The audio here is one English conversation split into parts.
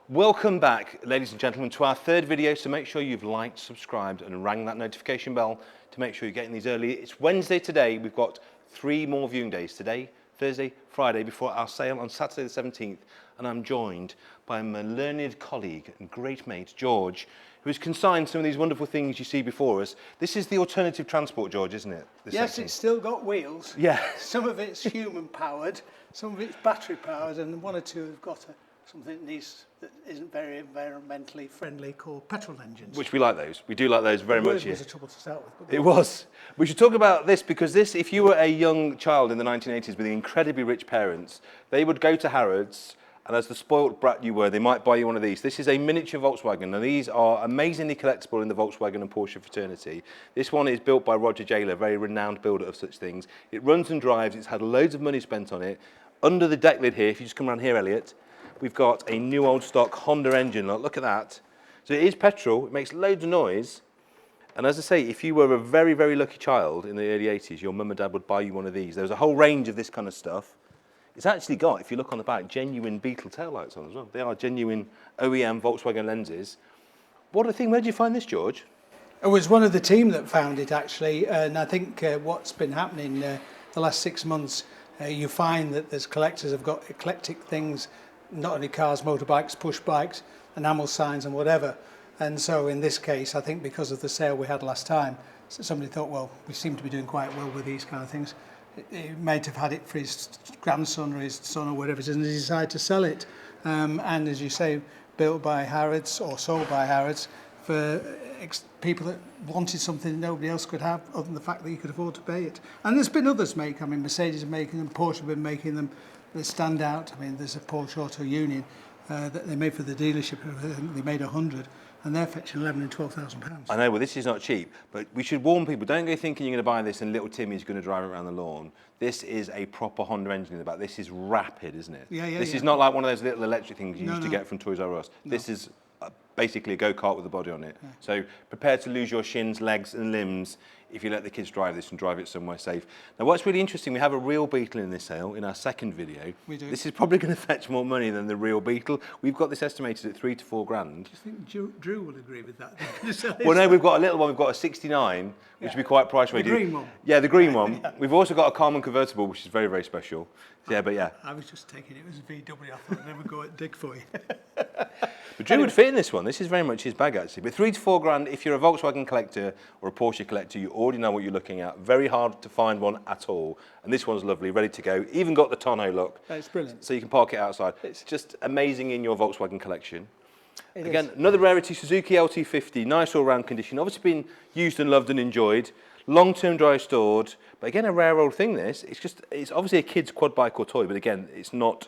Welcome back, ladies and gentlemen, to our third video. So make sure you've liked, subscribed and rang that notification bell to make sure you're getting these early. It's Wednesday today. We've got 3 more viewing days today, Thursday, Friday, before our sale on Saturday the 17th. And I'm joined by my learned colleague and great mate, George, who has consigned some of these wonderful things you see before us. This is the alternative transport, George, isn't it? Yes, section. It's still got wheels. Yeah. Some of it's human powered, some of it's battery powered, and one or two have got something that isn't very environmentally friendly called petrol engines. Which we like those. We do like those very much. It was a trouble to start with. It was. We should talk about this because this, if you were a young child in the 1980s with incredibly rich parents, they would go to Harrods, and as the spoilt brat you were, they might buy you one of these. This is a miniature Volkswagen. Now these are amazingly collectible in the Volkswagen and Porsche fraternity. This one is built by Roger Jaylor, a very renowned builder of such things. It runs and drives. It's had loads of money spent on it. Under the deck lid here, if you just come around here, Elliot, we've got a new old stock Honda engine. Look at that. So it is petrol. It makes loads of noise. And as I say, if you were a very, very lucky child in the early 80s, your mum and dad would buy you one of these. There's a whole range of this kind of stuff. It's actually got, if you look on the back, genuine Beetle taillights on as well. They are genuine OEM Volkswagen lenses. What a thing. Where did you find this, George? It was one of the team that found it, actually. And I think what's been happening the last 6 months, you find that there's collectors have got eclectic things, not only cars, motorbikes, push bikes, enamel signs and whatever. And so in this case, I think because of the sale we had last time, somebody thought, well, we seem to be doing quite well with these kind of things. He might have had it for his grandson or his son or whatever it is, and he decided to sell it. And as you say, built by Harrods or sold by Harrods for people that wanted something nobody else could have, other than the fact that you could afford to pay it. And there's been others make. I mean, Mercedes are making them, Porsche have been making them. They stand out. I mean, there's a Porsche Auto Union that they made for the dealership. They made 100. And they're fetching £11,000 and £12,000. I know, well, this is not cheap, but we should warn people, don't go thinking you're going to buy this and little Timmy's going to drive it around the lawn. This is a proper Honda engine in the back. This is rapid, isn't it? Yeah. This is not like one of those little electric things you used to get from Toys R Us. No. This is basically a go-kart with a body on it. Yeah. So prepare to lose your shins, legs and limbs if you let the kids drive this and drive it somewhere safe. Now what's really interesting, we have a real Beetle in this sale in our second video. We do. This is probably going to fetch more money than the real Beetle. We've got this estimated at 3 to 4 grand. Do you think Drew will agree with that? Well, no, we've got a little one. We've got a 69, which would be quite price worthy. The green one? Yeah, the green one. Yeah. We've also got a Carmen convertible, which is very, very special. Yeah, but yeah. I was just taking it as a VW. I thought I'd never go at dig for you. But Drew would fit in this one. This is very much his bag, actually. But 3 to 4 grand, if you're a Volkswagen collector or a Porsche collector, you already know what you're looking at. Very hard to find one at all. And this one's lovely, ready to go. Even got the tonneau look. It's brilliant. So you can park it outside. It's just amazing in your Volkswagen collection. Again, is. Another rarity, Suzuki LT50, nice all-round condition. Obviously been used and loved and enjoyed. Long-term dry stored. But again, a rare old thing, this. It's obviously a kid's quad bike or toy, but again, it's not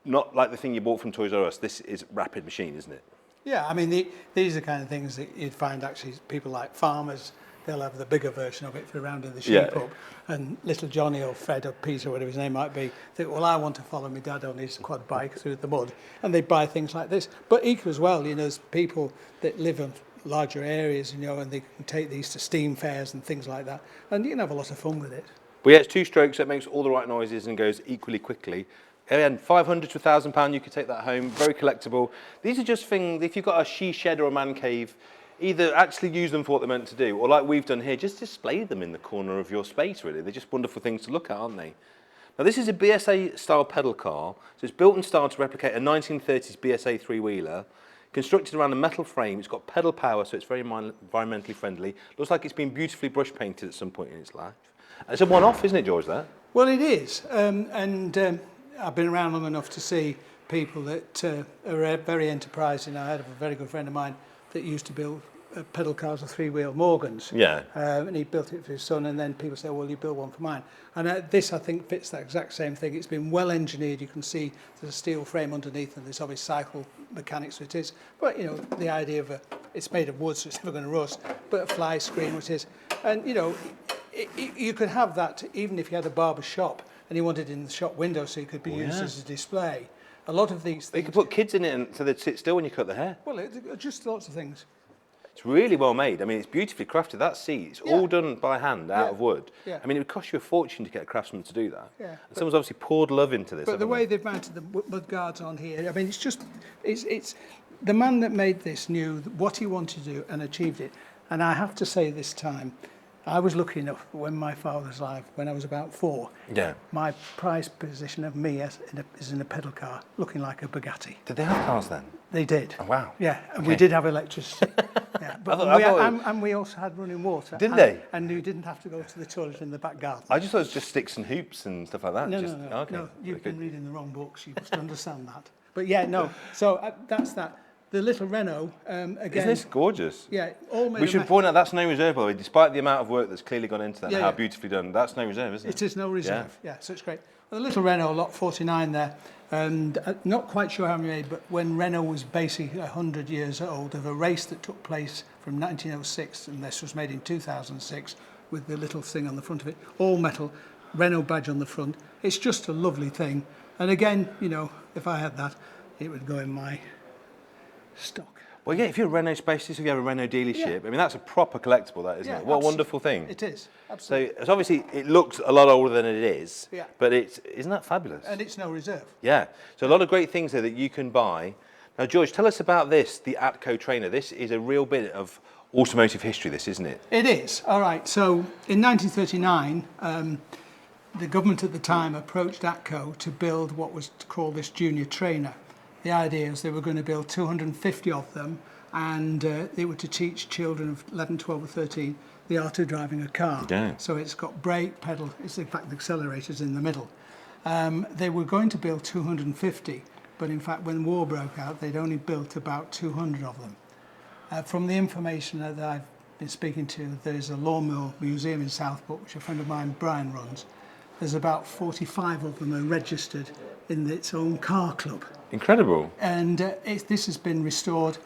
like the thing you bought from Toys R Us. This is rapid machine, isn't it? Yeah, I mean, these are the kind of things that you'd find actually people like farmers, they'll have the bigger version of it for around in the sheep hub. And little Johnny or Fred or Peter or whatever his name might be, think, well, I want to follow my dad on his quad bike through the mud. And they buy things like this. But equal as well, you know, there's people that live in larger areas, you know, and they can take these to steam fairs and things like that. And you can have a lot of fun with it. Well, yeah, it's 2 strokes, so it makes all the right noises and goes equally quickly. And £500 to £1,000, you could take that home. Very collectible. These are just things, if you've got a she shed or a man cave, either actually use them for what they're meant to do, or like we've done here, just display them in the corner of your space, really. They're just wonderful things to look at, aren't they? Now, this is a BSA-style pedal car. So it's built and styled to replicate a 1930s BSA three-wheeler. Constructed around a metal frame. It's got pedal power, so it's very environmentally friendly. Looks like it's been beautifully brush painted at some point in its life. And it's a one-off, isn't it, George, that? Well, it is. I've been around long enough to see people that are very enterprising. I had a very good friend of mine that used to build pedal cars with 3-wheel Morgans. Yeah. And he built it for his son, and then people say, well, you build one for mine. And this, I think, fits that exact same thing. It's been well engineered. You can see there's a steel frame underneath, and there's obviously cycle mechanics, so it is. But, you know, the idea of it's made of wood, so it's never going to rust, but a fly screen, which is. And, you know, you could have that even if you had a barber shop and you wanted it in the shop window so it could be used as a display. A lot of these things... You could put kids in it so they'd sit still when you cut their hair. Well, just lots of things. It's really well made. I mean, it's beautifully crafted. That seat, it's all done by hand out of wood. Yeah. I mean, it would cost you a fortune to get a craftsman to do that. Yeah, And someone's obviously poured love into this. But the way they've mounted the mud guards on here, I mean, it's the man that made this knew what he wanted to do and achieved it. And I have to say this time, I was lucky enough when my father was alive, when I was about 4. Yeah. My prized position of me is in a pedal car, looking like a Bugatti. Did they have cars then? They did. Oh, wow. Yeah, and Okay. we did have electricity. Yeah, but and we also had running water. Did they? And you didn't have to go to the toilet in the back garden. I just thought it was just sticks and hoops and stuff like that. No, just, no. Okay. No, you've Okay. been reading the wrong books. You must understand that. But yeah, no. So that's that. The little Renault, again. Isn't this gorgeous? Yeah, all made We of should metal. point out that's no reserve, by the way, despite the amount of work that's clearly gone into that Yeah, and how yeah. beautifully done. That's no reserve, isn't it? It is no reserve. Yeah, so it's great. Well, the little Renault, lot 49 there, and I'm not quite sure how many made, but when Renault was basically 100 years old, of a race that took place from 1906, and this was made in 2006, with the little thing on the front of it, all metal, Renault badge on the front. It's just a lovely thing. And again, you know, if I had that, it would go in my stock. Well, yeah, if you're a Renault specialist, if you have a Renault dealership, I mean, that's a proper collectible, that, isn't Yeah, it? What a abso- wonderful thing. It is, So absolutely. it's obviously, it looks a lot older than it is, Yeah. but isn't that fabulous? And it's no reserve. Yeah, so a lot of great things there that you can buy. Now, George, tell us about this, the Atco trainer. This is a real bit of automotive history, this, isn't it? It is. All right. So in 1939, the government at the time approached Atco to build what was called this junior trainer. The idea is they were going to build 250 of them, and they were to teach children of 11, 12 or 13 the art of driving a car. Yeah. So it's got brake, pedal, it's in fact the accelerator's in the middle. They were going to build 250, but in fact when war broke out, they'd only built about 200 of them. From the information that I've been speaking to, there's a lawnmower museum in Southport, which a friend of mine, Brian, runs. There's about 45 of them are registered in its own car club. Incredible. And this has been restored.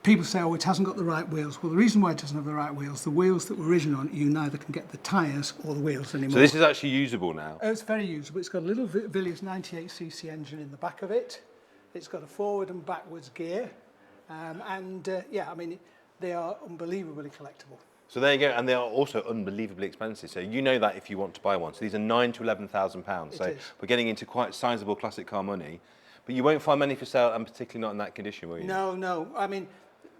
People say, oh, it hasn't got the right wheels. Well, the reason why it doesn't have the right wheels, the wheels that were original on it, you neither can get the tyres or the wheels anymore. So this is actually usable now. Oh, it's very usable. It's got a little Villiers 98cc engine in the back of it. It's got a forward and backwards gear. Yeah, I mean, they are unbelievably collectible. So there you go, and they are also unbelievably expensive. So you know that if you want to buy one. So these are £9,000 to £11,000. So is. we're getting into quite sizable classic car money. But you won't find many for sale, and particularly not in that condition, will you? No. I mean,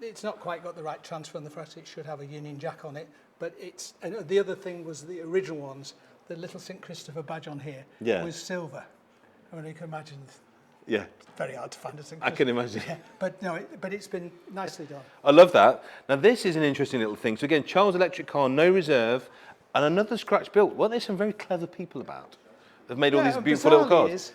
it's not quite got the right transfer on the front. It should have a Union Jack on it. But and the other thing was the original ones, the little St. Christopher badge on here was silver. I mean, you can imagine. Yeah. It's very hard to find a St. I can imagine. Yeah, but no, but it's been nicely done. I love that. Now this is an interesting little thing. So again, Charles Electric car, no reserve, and another scratch built. Well, there's some very clever people about. They've made all these beautiful little cars.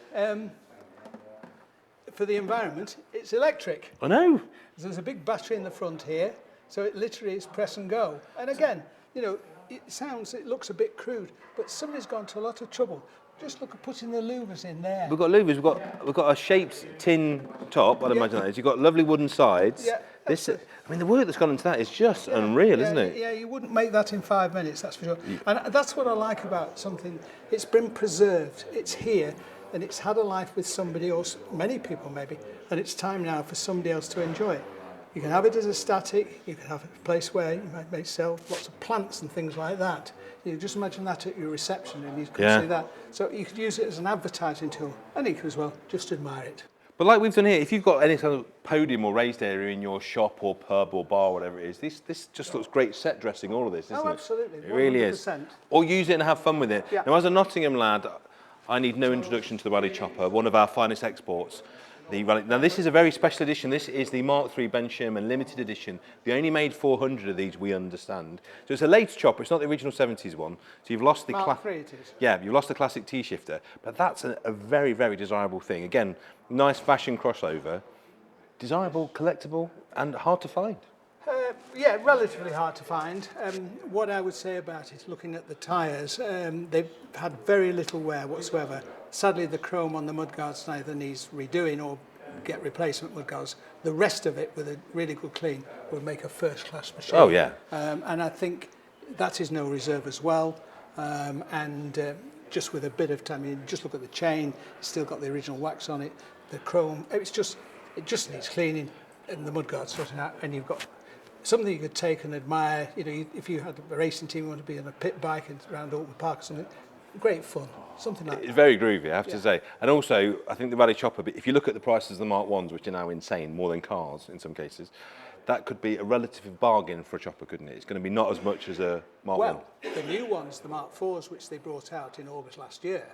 For the environment, it's electric. I know. There's a big battery in the front here, so it literally is press and go. And again, you know, it looks a bit crude, but somebody's gone to a lot of trouble. Just look at putting the louvers in there. We've got louvers. We've got a shaped tin top. I'd imagine that is. You've got lovely wooden sides. Yeah. I mean, the work that's gone into that is just unreal, isn't it? Yeah, you wouldn't make that in 5 minutes, that's for sure. And that's what I like about something. It's been preserved. It's here, and it's had a life with somebody else, many people maybe, and it's time now for somebody else to enjoy it. You can have it as a static. You can have a place where you may sell lots of plants and things like that. You just imagine that at your reception, and you can see that. So you could use it as an advertising tool, and you could as well just admire it. But like we've done here, if you've got any kind of podium or raised area in your shop or pub or bar, whatever it is, this just looks great set dressing, all of this, isn't it? Oh, absolutely. It really is. 100%. Or use it and have fun with it. Yeah. Now, as a Nottingham lad, I need no introduction to the Rally Chopper, one of our finest exports. Now, this is a very special edition. This is the Mark III Ben Sherman limited edition. They only made 400 of these, we understand. So it's a later chopper. It's not the original 70s one. So you've lost the Mark III it is. Yeah, you've lost the classic T-shifter. But that's a very, very desirable thing. Again, nice fashion crossover. Desirable, collectible, and hard to find. Yeah, relatively hard to find. What I would say about it, looking at the tyres, they've had very little wear whatsoever. Sadly, the chrome on the mudguards neither needs redoing or get replacement mudguards. The rest of it, with a really good clean, would make a first-class machine. Oh, yeah. And I think that is no reserve as well. Just with a bit of time, you just look at the chain, it's still got the original wax on it. The chrome, it just needs cleaning, and the mudguards sorted out, and you've got something you could take and admire. You know, if you had a racing team, you want to be on a pit bike and around Open Park or something, great fun, something like that. It's very groovy, I have to say. And also, I think the Rally Chopper, if you look at the prices of the Mark 1s, which are now insane, more than cars in some cases, that could be a relative bargain for a chopper, couldn't it? It's going to be not as much as a Mark 1. Well, the new ones, the Mark 4s, which they brought out in August last year,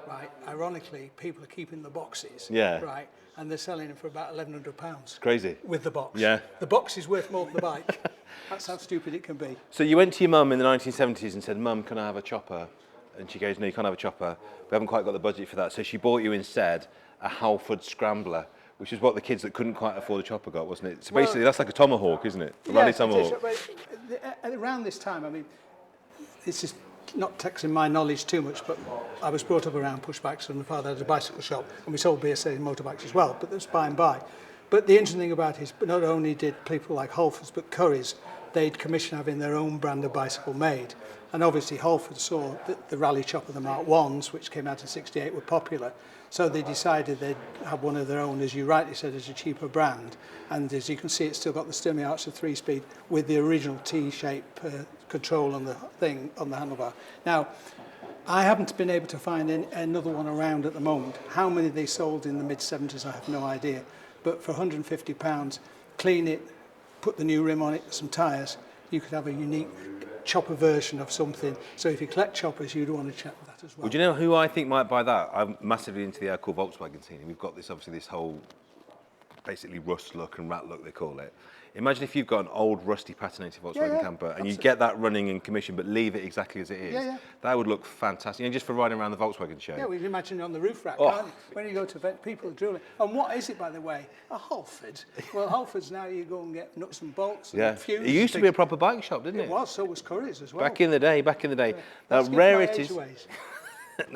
right, ironically, people are keeping the boxes, right, and they're selling them for about £1,100. Crazy. With the box. Yeah. The box is worth more than the bike. That's how stupid it can be. So you went to your mum in the 1970s and said, Mum, can I have a chopper? And she goes, no, you can't have a chopper. We haven't quite got the budget for that. So she bought you instead a Halford Scrambler, which is what the kids that couldn't quite afford a chopper got, wasn't it? So basically, that's like a Tomahawk, isn't it? A Rally Tomahawk. Around this time, I mean, this is not taxing my knowledge too much, but I was brought up around push bikes, and my father had a bicycle shop, and we sold BSA motorbikes as well, but that's by and by. But the interesting thing about it is, not only did people like Halfords, but Currys, they'd commission having their own brand of bicycle made. And obviously Halford saw that the Rally Chopper, the Mark 1s, which came out in '68, were popular. So they decided they'd have one of their own, as you rightly said, as a cheaper brand. And as you can see, it's still got the Sturmey Archer 3-speed with the original T-shape control on the thing, on the handlebar. Now, I haven't been able to find another one around at the moment. How many they sold in the mid-70s, I have no idea. But for £150, clean it, put the new rim on it, some tyres, you could have a unique chopper version of something. So if you collect choppers, you'd want to check that as well. Would you know who I think might buy that? I'm massively into the Atco Volkswagen scene. We've got this, obviously, this whole basically rust look and rat look, they call it. Imagine if you've got an old, rusty, patinated Volkswagen camper and you get that running in commission, but leave it exactly as it is. That would look fantastic. And just for riding around the Volkswagen show. Yeah, we can imagine it on the roof rack, can't you? When you go to event, people are drooling. And what is it, by the way? A Halford. Well, Halfords now you go and get nuts and bolts and fuses. It used to be a proper bike shop, didn't it? It was, so was Currys as well. Back in the day. Now,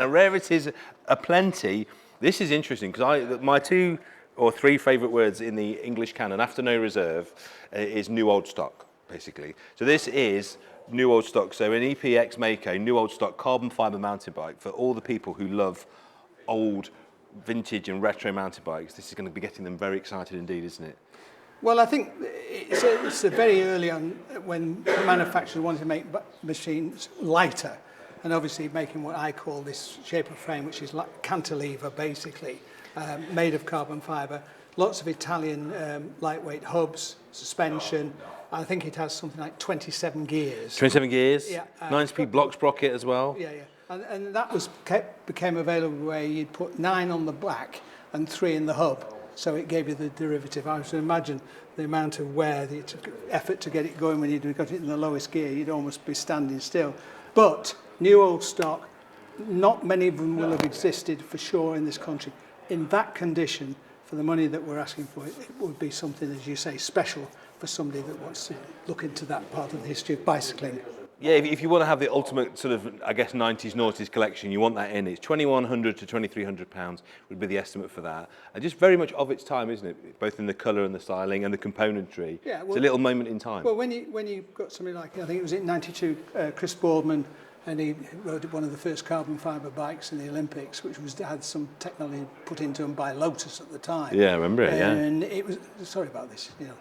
rarities are plenty. This is interesting because my 2 or 3 favourite words in the English canon after no reserve is new old stock, basically. So this is new old stock. So an EPX Mako, new old stock carbon fibre mountain bike for all the people who love old, vintage and retro mountain bikes. This is going to be getting them very excited indeed, isn't it? Well, I think it's a very early on when manufacturers wanted to make machines lighter, and obviously making what I call this shape of frame, which is like cantilever, basically. Made of carbon fibre, lots of Italian lightweight hubs, suspension. I think it has something like 27 gears. 27 gears? Yeah. 9-speed block sprocket as well? Yeah. And that became available where you'd put 9 on the back and 3 in the hub. So it gave you the derivative. I was to imagine the amount of wear, the effort to get it going when you'd got it in the lowest gear, you'd almost be standing still. But new old stock, not many of them will have existed for sure in this country. In that condition, for the money that we're asking for, it would be something, as you say, special for somebody that wants to look into that part of the history of bicycling. Yeah, if you want to have the ultimate sort of, I guess, 90s, noughties collection, you want that in. It's £2,100 to £2,300 would be the estimate for that. And just very much of its time, isn't it? Both in the colour and the styling and the componentry. Yeah, well, it's a little moment in time. Well, when you got somebody like, I think it was in '92, Chris Boardman, and he rode one of the first carbon fibre bikes in the Olympics, which had some technology put into them by Lotus at the time. Yeah, I remember it, And it was, sorry about this, you know.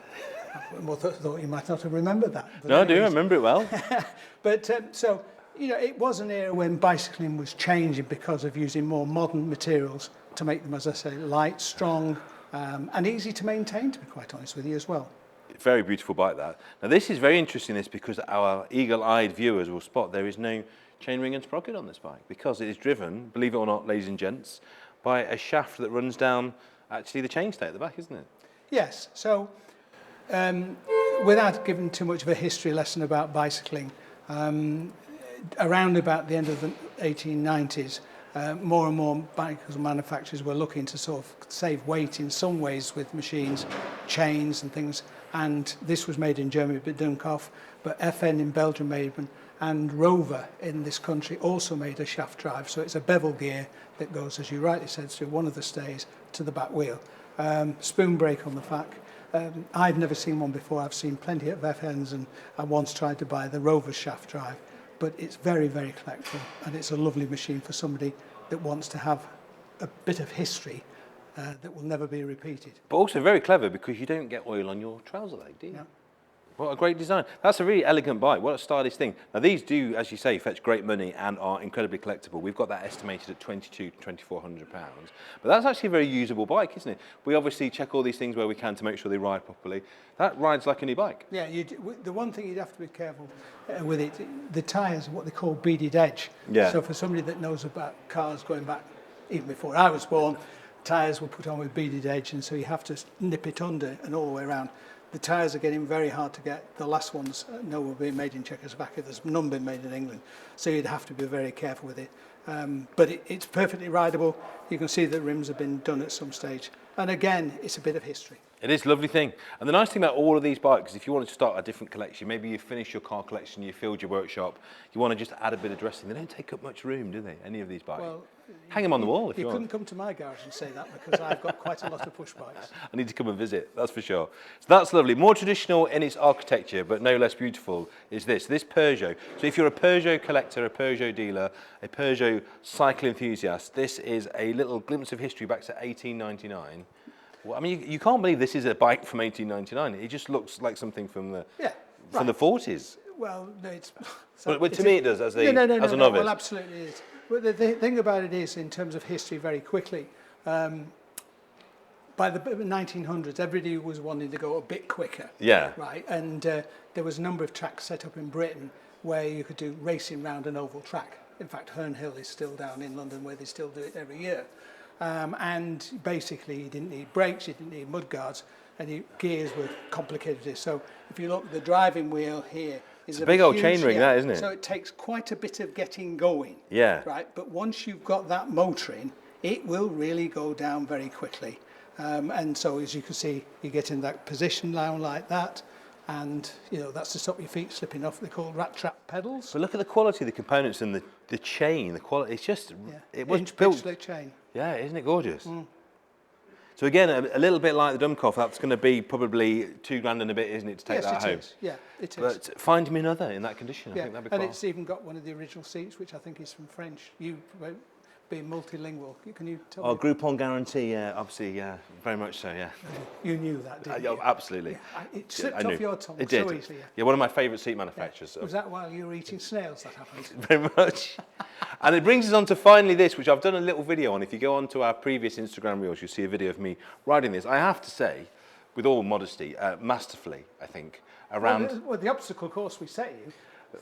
I thought you might not have remembered that. No, I do, I remember it well. But so, you know, it was an era when bicycling was changing because of using more modern materials to make them, as I say, light, strong, and easy to maintain, to be quite honest with you as well. Very beautiful bike, that. Now, this is very interesting, because our eagle-eyed viewers will spot there is no chainring and sprocket on this bike, because it is driven, believe it or not, ladies and gents, by a shaft that runs down, actually, the chainstay at the back, isn't it? Yes. So, without giving too much of a history lesson about bicycling, around about the end of the 1890s, more and more bicycle manufacturers were looking to sort of save weight in some ways with machines, chains and things. And this was made in Germany by Dunkhoff, but FN in Belgium made one, and Rover in this country also made a shaft drive. So it's a bevel gear that goes, as you rightly said, through one of the stays to the back wheel. Spoon brake on the back. I've never seen one before. I've seen plenty of FNs, and I once tried to buy the Rover shaft drive. But it's very, very collectible, and it's a lovely machine for somebody that wants to have a bit of history that will never be repeated. But also very clever, because you don't get oil on your trouser leg, do you? No. What a great design. That's a really elegant bike. What a stylish thing. Now these do, as you say, fetch great money and are incredibly collectible. We've got that estimated at £2,200 to £2,400. But that's actually a very usable bike, isn't it? We obviously check all these things where we can to make sure they ride properly. That rides like a new bike. Yeah, the one thing you'd have to be careful with it, the tyres are what they call beaded edge. Yeah. So for somebody that knows about cars going back, even before I was born, tyres were put on with beaded edge, and so you have to nip it under and all the way around. The tyres are getting very hard to get. The last ones, no, were being made in Czechoslovakia. There's none been made in England. So you'd have to be very careful with it. But it's perfectly rideable. You can see the rims have been done at some stage. And again, it's a bit of history. It is a lovely thing. And the nice thing about all of these bikes, if you wanted to start a different collection, maybe you finished your car collection, you filled your workshop, you want to just add a bit of dressing, they don't take up much room, do they, any of these bikes? Well, hang them on the wall if you want. want. You couldn't come to my garage and say that because I've got quite a lot of push bikes. I need to come and visit, that's for sure. So that's lovely. More traditional in its architecture, but no less beautiful, is this Peugeot. So if you're a Peugeot collector, a Peugeot dealer, a Peugeot cycle enthusiast, this is a little glimpse of history back to 1899. Well, I mean, you can't believe this is a bike from 1899. It just looks like something from the from the 40s. Well, no, it's. But to me, it does as a novice. Well, absolutely it is. But the thing about it is, in terms of history, very quickly, by the 1900s, everybody was wanting to go a bit quicker. Yeah. Right, and there was a number of tracks set up in Britain where you could do racing round an oval track. In fact, Herne Hill is still down in London where they still do it every year. And basically, you didn't need brakes, you didn't need mudguards, and your gears were complicated. So if you look, the driving wheel here is a big old chain ring, that, isn't it? So it takes quite a bit of getting going. Yeah. Right, but once you've got that motor in, it will really go down very quickly. And so, as you can see, you get in that position now like that, and you know that's to stop your feet slipping off. They're called rat trap pedals. But look at the quality of the components and the chain, the quality. It's just it was Inch built. pitch chain. Yeah, isn't it gorgeous? So again, a little bit like the Dummkopf, that's going to be probably £2,000 and a bit, isn't it, to take that home? Is. Yeah, it is. But find me another in that condition. I think that'd be and cool. it's even got one of the original seats, which I think is from French. You being multilingual, can you tell me? Groupon guarantee, yeah, obviously, yeah, very much so, yeah. You knew that, didn't you? Absolutely. Yeah, it slipped off your tongue it did. so easily. Yeah, one of my favourite seat manufacturers. Was that while you were eating snails that happened? Very much. And it brings us on to finally this, which I've done a little video on. If you go on to our previous Instagram reels, you'll see a video of me riding this. I have to say, with all modesty, masterfully, I think, around... Well, the obstacle course we set you,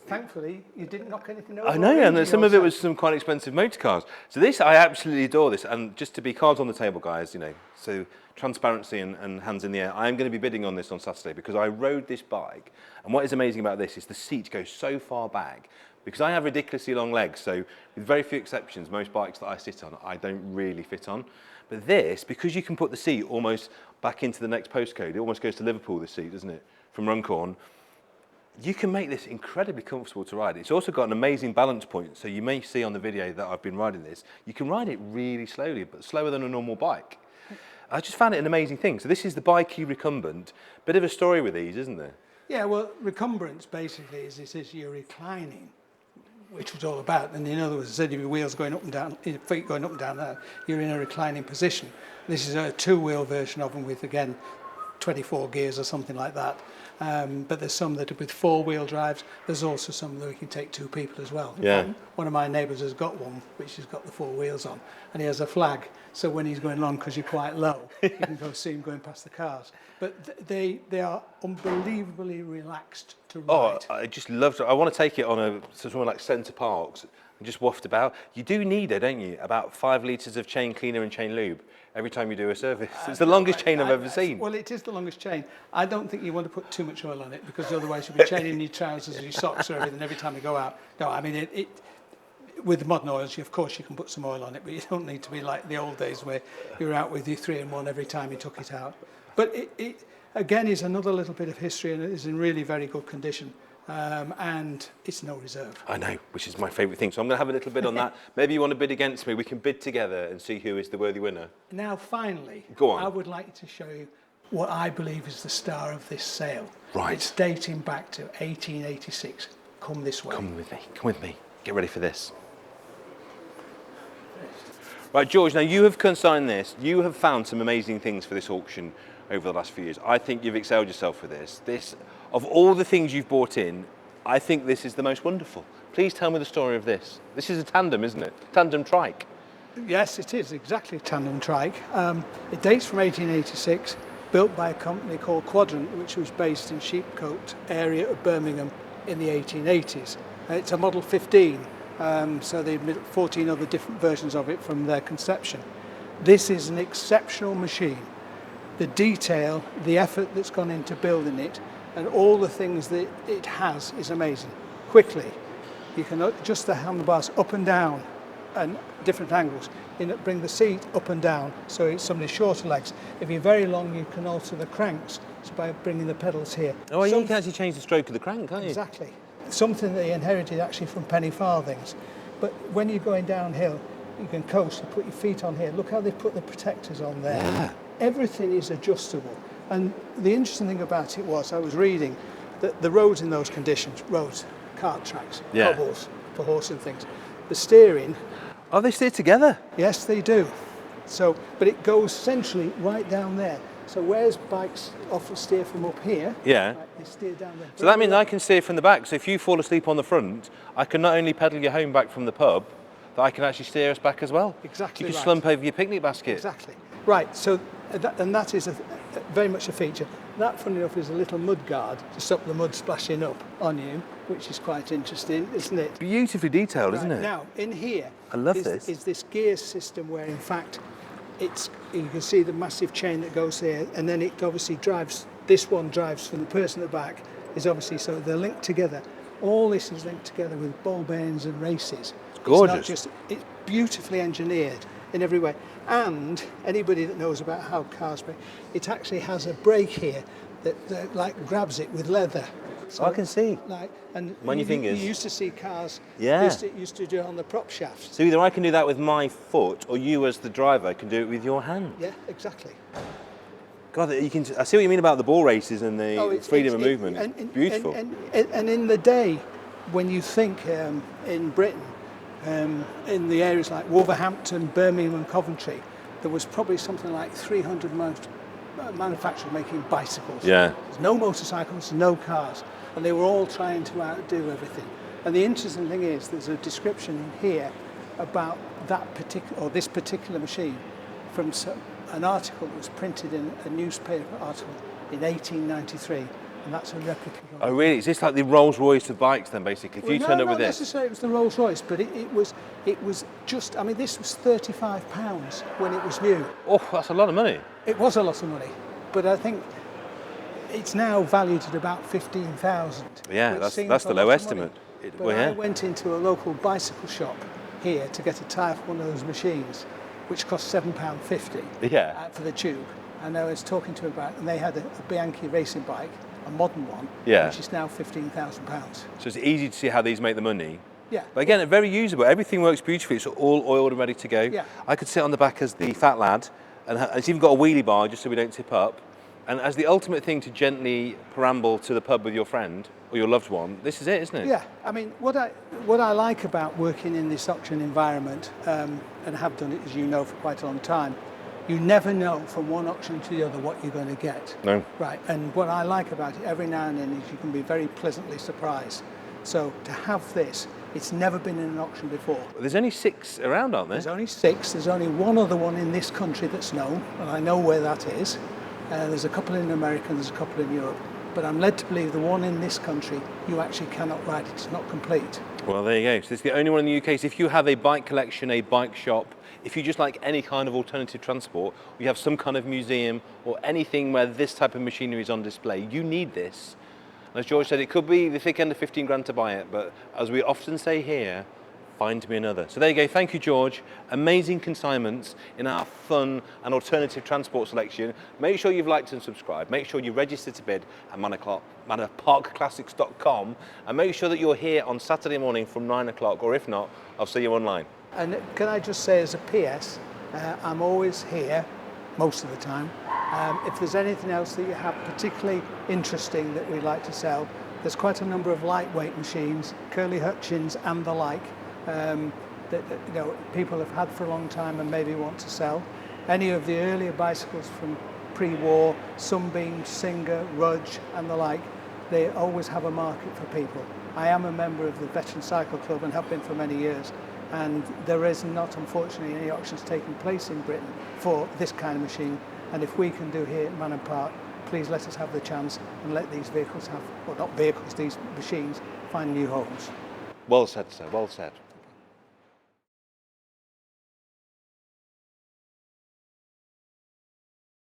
thankfully, you didn't knock anything over. I know, and some of it was some quite expensive motor cars. So this, I absolutely adore this. And just to be cards on the table, guys, you know, so transparency and hands in the air, I am going to be bidding on this on Saturday because I rode this bike. And what is amazing about this is the seat goes so far back because I have ridiculously long legs. So with very few exceptions, most bikes that I sit on, I don't really fit on. But this, because you can put the seat almost back into the next postcode, it almost goes to Liverpool, this seat, doesn't it, from Runcorn. You can make this incredibly comfortable to ride. It's also got an amazing balance point. So you may see on the video that I've been riding this, you can ride it really slowly, but slower than a normal bike. I just found it an amazing thing. So this is the Bikey recumbent. Bit of a story with these, isn't there? Yeah, well, recumbrance basically is you're reclining, which was all about. And in other words, instead of your wheels going up and down, your feet going up and down there, you're in a reclining position. This is a two-wheel version of them with, again, 24 gears or something like that. But there's some that are with four-wheel drives. There's also some that we can take two people as well. Yeah. In fact, one of my neighbours has got one which has got the four wheels on, and he has a flag. So when he's going along, because you're quite low, you can go see him going past the cars. But they are unbelievably relaxed to ride. Oh, I just love it. I want to take it on somewhere like Centre Parks and just waft about. You do need it, don't you? About 5 litres of chain cleaner and chain lube every time you do a service. It's the longest chain I've ever seen. Well, it is the longest chain. I don't think you want to put too much oil on it because otherwise you'll be chaining your trousers and your socks or everything every time you go out. No, I mean, with the modern oils, of course, you can put some oil on it, but you don't need to be like the old days where you're out with your 3-in-1 every time you took it out. But it again, is another little bit of history and it is in really very good condition. And it's no reserve. I know, which is my favourite thing. So I'm going to have a little bid on that. Maybe you want to bid against me. We can bid together and see who is the worthy winner. Now, finally, Go on. I would like to show you what I believe is the star of this sale. Right. It's dating back to 1886. Come this way. Come with me. Come with me. Get ready for this. Right, George, now you have consigned this. You have found some amazing things for this auction over the last few years. I think you've excelled yourself with this. This Of all the things you've brought in, I think this is the most wonderful. Please tell me the story of this. This is a tandem, isn't it? Tandem trike. Yes, it is exactly a tandem trike. It dates from 1886, built by a company called Quadrant, which was based in Sheepcote area of Birmingham in the 1880s. It's a Model 15, so they've made 14 other different versions of it from their conception. This is an exceptional machine. The detail, the effort that's gone into building it, and all the things that it has is amazing. Quickly, you can adjust the handlebars up and down and different angles. Bring the seat up and down, so it's somebody's shorter legs. If you're very long, you can alter the cranks, so by bringing the pedals here. Oh, well, you can actually change the stroke of the crank, can't you? Exactly. Something they inherited actually from penny farthings. But when you're going downhill, you can coast, you put your feet on here. Look how they put the protectors on there. Yeah. Everything is adjustable. And the interesting thing about it was, I was reading that the roads in those conditions, roads, cart tracks, cobbles for horse and things, the steering. Oh, they steer together? Yes, they do. So, but it goes centrally right down there. So whereas bikes often steer from up here, Yeah. right, they steer down there. So that means I can steer from the back. So if you fall asleep on the front, I can not only pedal you home back from the pub, but I can actually steer us back as well. Exactly You can right. slump over your picnic basket. Exactly. Right, so that is very much a feature. That, funny enough, is a little mud guard to stop the mud splashing up on you, which is quite interesting, isn't it? Beautifully detailed, isn't it? Now, in here I love is this gear system where, in fact, you can see the massive chain that goes there, and then it obviously drives, this one drives from the person at the back, is obviously, so they're linked together. All this is linked together with ball bearings and races. It's gorgeous. It's beautifully engineered in every way. And anybody that knows about how cars brake, it actually has a brake here that like grabs it with leather. So, I can see. Like, and Mind your fingers. You used to see cars. Yeah. Used to do it on the prop shafts. So either I can do that with my foot, or you as the driver can do it with your hand. Yeah, exactly. God, you can. I see what you mean about the ball races and the It's freedom of movement. Beautiful. And in the day, when you think in Britain, in the areas like Wolverhampton, Birmingham and Coventry, there was probably something like 300 manufacturers making bicycles. Yeah. There's no motorcycles, no cars, and they were all trying to outdo everything. And the interesting thing is, there's a description in here about this particular machine from an article that was printed in a newspaper article in 1893, and that's a replica. Oh, really? Is this like the Rolls Royce of bikes then, basically? If you turned up with this? Not necessarily it was the Rolls Royce, but it was just, I mean, this was £35 when it was new. Oh, that's a lot of money. It was a lot of money, but I think it's now valued at about 15,000. Yeah, that's the low estimate. But I went into a local bicycle shop here to get a tyre for one of those machines, which cost £7.50 for the tube. And I was talking to them about, and they had a Bianchi racing bike, a modern one, which is now £15,000. So it's easy to see how these make the money. Yeah. But again, they're very usable. Everything works beautifully. It's all oiled and ready to go. Yeah. I could sit on the back as the fat lad, and it's even got a wheelie bar just so we don't tip up. And as the ultimate thing to gently peramble to the pub with your friend or your loved one, this is it, isn't it? Yeah. I mean, what I like about working in this auction environment, and have done it, as you know, for quite a long time, you never know from one auction to the other what you're going to get. No. Right. And what I like about it every now and then is you can be very pleasantly surprised. So to have this, it's never been in an auction before. There's only 6 around, aren't there? There's only 6. There's only one other one in this country that's known, and I know where that is. There's a couple in America, there's a couple in Europe. But I'm led to believe the one in this country, you actually cannot ride it. It's not complete. Well, there you go. So it's the only one in the UK. So if you have a bike collection, a bike shop, if you just like any kind of alternative transport, or you have some kind of museum or anything where this type of machinery is on display, you need this. As George said, it could be the thick end of 15 grand to buy it, but as we often say here, find me another. So there you go. Thank you, George. Amazing consignments in our fun and alternative transport selection. Make sure you've liked and subscribed. Make sure you register to bid at manorparkclassics.com, and make sure that you're here on Saturday morning from 9 o'clock, or if not, I'll see you online. And can I just say as a PS, I'm always here most of the time. If there's anything else that you have particularly interesting that we'd like to sell, there's quite a number of lightweight machines, Curly Hutchins and the like, that people have had for a long time and maybe want to sell. Any of the earlier bicycles from pre-war, Sunbeam, Singer, Rudge and the like, they always have a market for people. I am a member of the Veteran Cycle Club and have been for many years, and there is not, unfortunately, any auctions taking place in Britain for this kind of machine. And if we can do here at Manor Park, please let us have the chance and let these vehicles have, well, not vehicles, these machines find new homes. Well said, sir, well said.